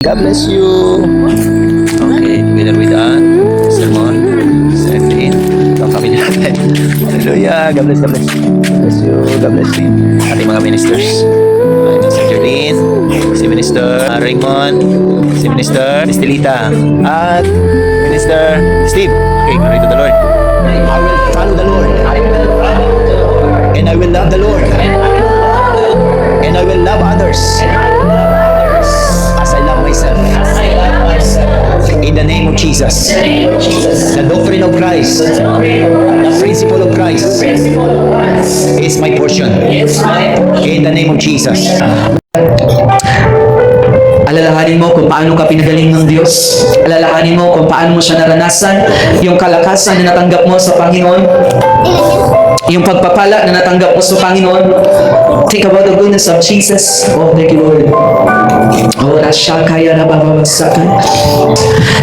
God bless you. Okay, together with sermon, Sephine, ang family natin. Hallelujah. God bless, God bless. God bless you. God bless you. Ating mga ministers. Minister Jolene, si Minister Raymond, si Minister Estelita, at Minister Steve. Okay, glory to the Lord. I will follow the Lord. And I will love the Lord. And I will love others. As I love myself. In the name of Jesus. The doctrine of Christ. The principle of Christ is my portion. In the name of Jesus. Alalahanin mo kung paano ka pinagaling ng Diyos. Alalahanin mo kung paano mo siya naranasan. Yung kalakasan na natanggap mo sa Panginoon. Yung pagpapala na natanggap mo sa Panginoon. Think about the goodness of Jesus. Oh, thank you, Lord. Oh, Rashakaya Rababasakan.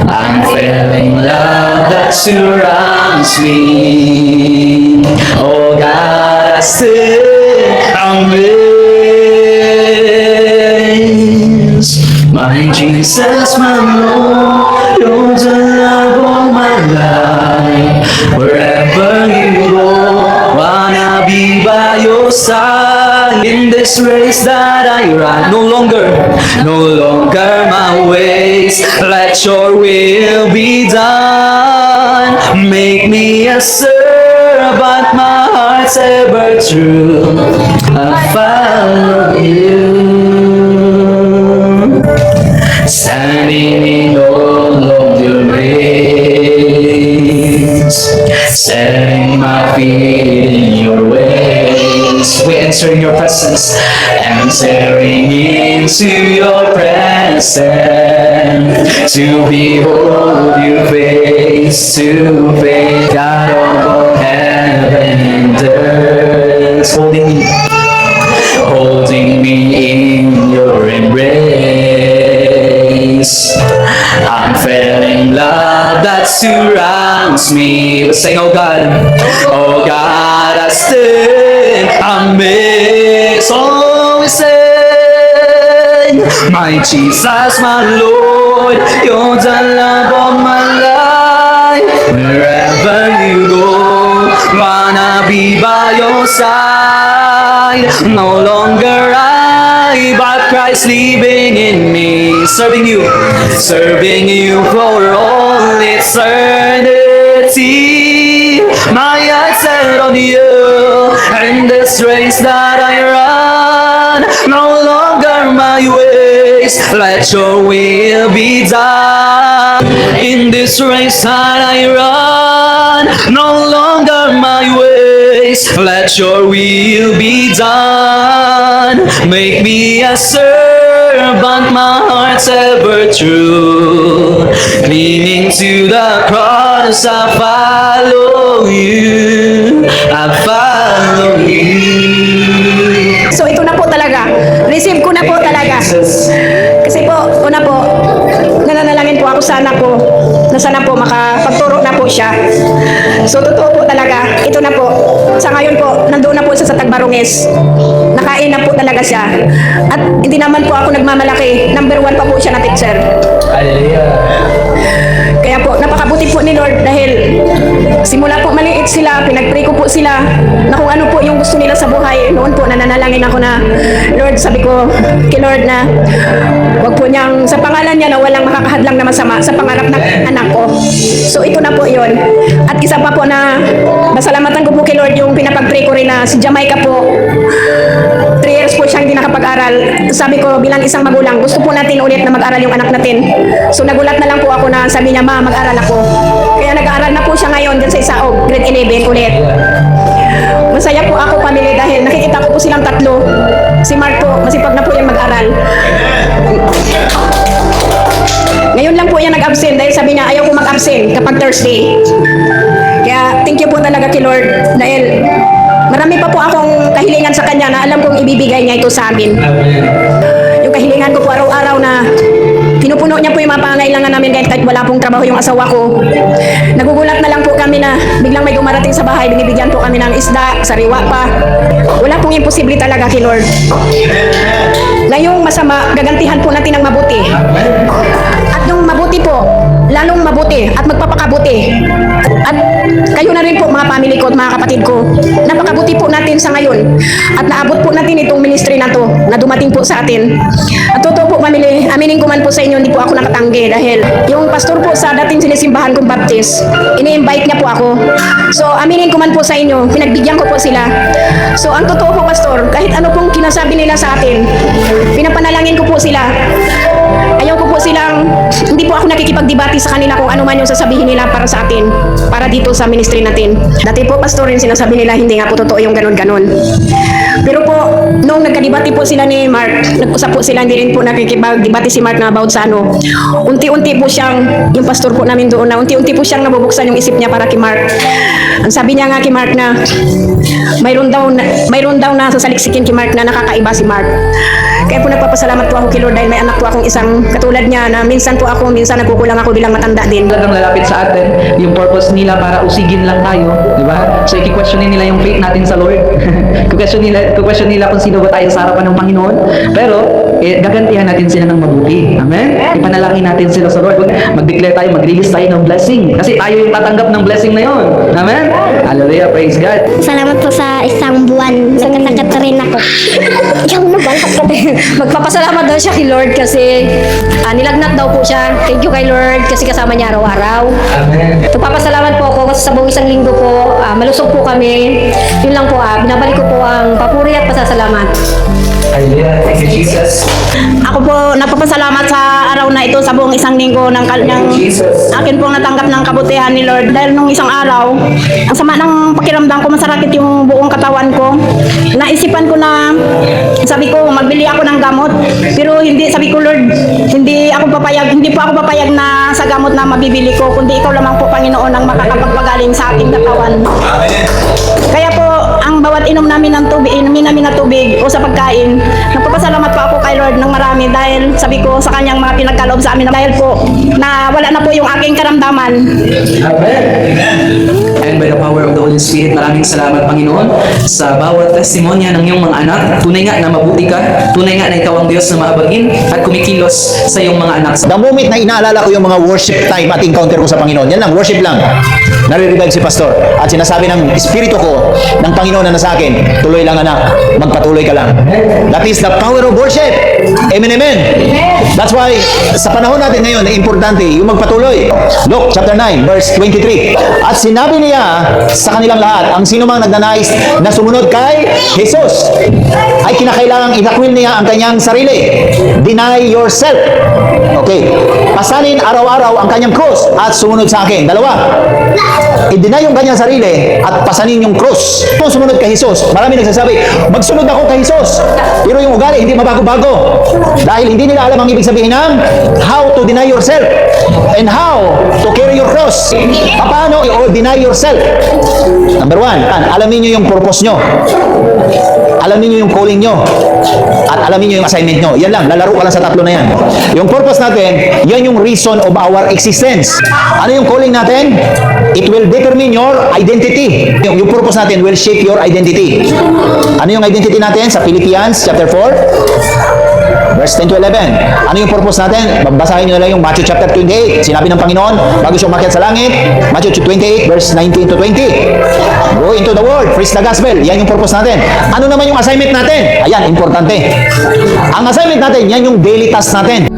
I'm feeling love that surrounds me. Oh, God, I still amazed. My Jesus, my Lord, you're the love of my life. Wherever you go, wanna be by your side. In this race that I run, no longer my ways. Let your will be done. Make me a servant, my heart's ever true. I follow you. Standing in all of your grace, setting my feet in your ways. We enter in your presence, entering into your presence, to behold you face to face. God of all heaven and earth, holding me in your embrace. I'm feeling love that surrounds me. Let's sing, oh God, I stand amazed. So we sing, my Jesus, my Lord, you're the love of my life. Wherever you go, wanna be by your side. No longer I, but Christ living in me. Serving you for all eternity. My eyes set on you, in this race that I run. No longer my ways, let your will be done. In this race that I run, no longer my ways, let your will be done. Make me a servant, my heart's ever true. Clinging to the cross, I follow you. I follow you. So ito na po talaga. Receive ko na po talaga. Kasi po, una po, nananalangin po ako sa anak ko na sana po makapagturo na po siya. So totoo po talaga, ito na po. Sa ngayon po, nandoon na po siya sa Tagbarongis. Nakain na po talaga siya. At hindi naman po ako nagmamalaki. Number 1 pa po siya na teacher. Kaya po, napakabuti po ni Lord dahil simula po maliit sila, pinag-pray ko po sila na kung ano po yung gusto nila sa buhay. Noon po nananalangin ako na, Lord, sabi ko kay Lord na wag po niyang, sa pangalan niya na walang makakahadlang na masama sa pangarap ng anak ko. So ito na po yon. At isa pa po na masalamatan ko po kay Lord yung pinapag-pray ko rin na si Jamaica po. 3 years po siya hindi nakapag-aral. Sabi ko bilang isang magulang, gusto po natin ulit na mag-aral yung anak natin. So nagulat na lang po ako na sabi niya, ma, mag-aral ako. Kaya nag-aaral na po siya ngayon dyan sa Isaog, grade 11 ulit. Masaya po ako, family, dahil nakikita ko po silang tatlo. Si Mark po, masipag na po yung mag-aral. Ngayon lang po yan nag-absent dahil sabi niya ayaw ko mag-absent kapag Thursday. Kaya thank you po talaga kay Lord dahil marami pa po akong kahilingan sa kanya na alam kong ibibigay niya ito sa amin. Yung kahilingan ko po araw-araw na pinupuno niya po yung mga pangangailangan namin kahit wala pong trabaho yung asawa ko. Nagugulat na lang po kami na biglang may dumarating sa bahay, binibigyan po kami ng isda, sariwa pa. Wala pong imposible talaga kay Lord. Ngayong masama, gagantihan po natin ng mabuti. mabuti. At kayo na rin po mga family ko at mga kapatid ko, napakabuti po natin sa ngayon at naabot po natin itong ministry na to na dumating po sa atin. At totoo po family, aminin ko man po sa inyo, hindi po ako nakatanggi dahil yung pastor po sa dating sinisimbahan kong Baptist, ini-invite niya po ako. So aminin ko man po sa inyo, pinagbigyan ko po sila. So ang totoo po pastor, kahit ano pong kinasabi nila sa atin, pinapanalangin ko po sila. Ayaw ko po silang, hindi po ako nakikipagdebate sa kanila kung ano man yung sasabihin nila para sa atin, para dito sa ministry natin. Dati po, pastor, rin sinasabi nila, hindi nga po totoo yung ganon-ganon. Pero po, nung nagkadebate po sila ni Mark, nag-usap po sila, hindi rin po nakikipagdebate si Mark na about sa ano. Unti-unti po siyang, yung pastor po namin doon na, unti-unti po siyang nabubuksan yung isip niya para kay Mark. Ang sabi niya nga kay Mark na, mayroon daw na sasaliksikin kay Mark na nakakaiba si Mark. Kaya po nagpapasalamat po ako kay Lord dahil may anak po akong isang katulad niya na minsan nagkukulang ako bilang matanda din. Talagang lalapit sa atin yung purpose nila para usigin lang tayo, di ba? So i-question nila yung faith natin sa Lord. Question nila kung sino ba tayo sa harapan ng Panginoon. Pero gagantihan natin sila ng mabuti. Amen? Ipanalangin natin sila sa Lord. Mag-declare tayo, mag-release tayo ng blessing. Kasi tayo yung tatanggap ng blessing na yun. Amen? Hallelujah, praise God. Salamat po sa isang buwan. Sagat-sagat rin ako. Ikaw na ba? Magpapasalamat daw siya kay Lord kasi nilagnat daw po siya. Thank you kay Lord kasi kasama niya araw-araw. Amen. Magpapasalamat po ako kasi sa buong isang linggo po, malusog po kami. Yun lang po, binabalik ko po ang papuri at pasasalamat. Hallelujah, thank you, Jesus. Ako po nagpapasalamat sa araw na ito sa buong isang linggo ng akin pong natanggap ng kabutihan ni Lord. Dahil nung isang araw, ang sama ng pakiramdam ko, masakit yung buong katawan ko. Naisipan ko na, sabi ko, magbili ako ng gamot. Pero hindi, sabi ko, Lord, hindi po ako papayag na sa gamot na mabibili ko, kundi ikaw lamang po, Panginoon, ang makakapagpagaling sa aking katawan. Kaya po, ang bawat inom namin ng tubig o sa pagkain, nagpapasalamat po ako kay Lord ng marami dahil sabi ko sa kanyang mga pinagkaloob sa amin dahil po na wala na po yung aking karamdaman. Amen. And by the power of the Holy Spirit, maraming salamat, Panginoon, sa bawat testimonya ng iyong mga anak. Tunay nga na mabuti ka, tunay nga na ikaw ang Diyos na maabagin at kumikilos sa iyong mga anak. The moment na inaalala ko yung mga worship time at encounter ko sa Panginoon, yan lang, worship lang. Nare-revive si Pastor. At sinasabi ng Espiritu ko, ng Panginoon na nasa akin, tuloy lang anak, magpatuloy ka lang. That is the power of worship. Amen, amen. That's why, sa panahon natin ngayon, importante yung magpatuloy. Luke chapter 9, verse 23. At sinabi niya sa kanilang lahat, ang sino mang nagnanais na sumunod kay Jesus, ay kinakailangang inakwil niya ang kanyang sarili. Deny yourself. Okay. Pasanin araw-araw ang kanyang krus at sumunod sa akin. Dalawa. I-deny yung kanyang sarili at pasanin yung krus. Kung sumunod kay Jesus, marami nagsasabi, magsunod ako kay Jesus. Pero yung ugali, hindi mabago-bago. Dahil hindi nila alam ang ibig sabihin ng how to deny yourself and how to carry your cross. Paano i-deny yourself? Number one, alamin nyo yung purpose nyo. Alamin nyo yung calling nyo. At alamin nyo yung assignment nyo. Yan lang, lalaro ka lang sa tatlo na yan. Yung purpose natin, yan yung reason of our existence. Ano yung calling natin? It will determine your identity. Yung purpose natin will shape your identity. Ano yung identity natin? Sa Philippians chapter 4, verse 10 to 11. Ano yung purpose natin? Babasahin nyo na lang yung Matthew chapter 28. Sinabi ng Panginoon, bago siya umakyat sa langit, Matthew 28, verse 19 to 20. Go into the world, preach the gospel. Yan yung purpose natin. Ano naman yung assignment natin? Ayan, importante. Ang assignment natin, yan yung daily task natin.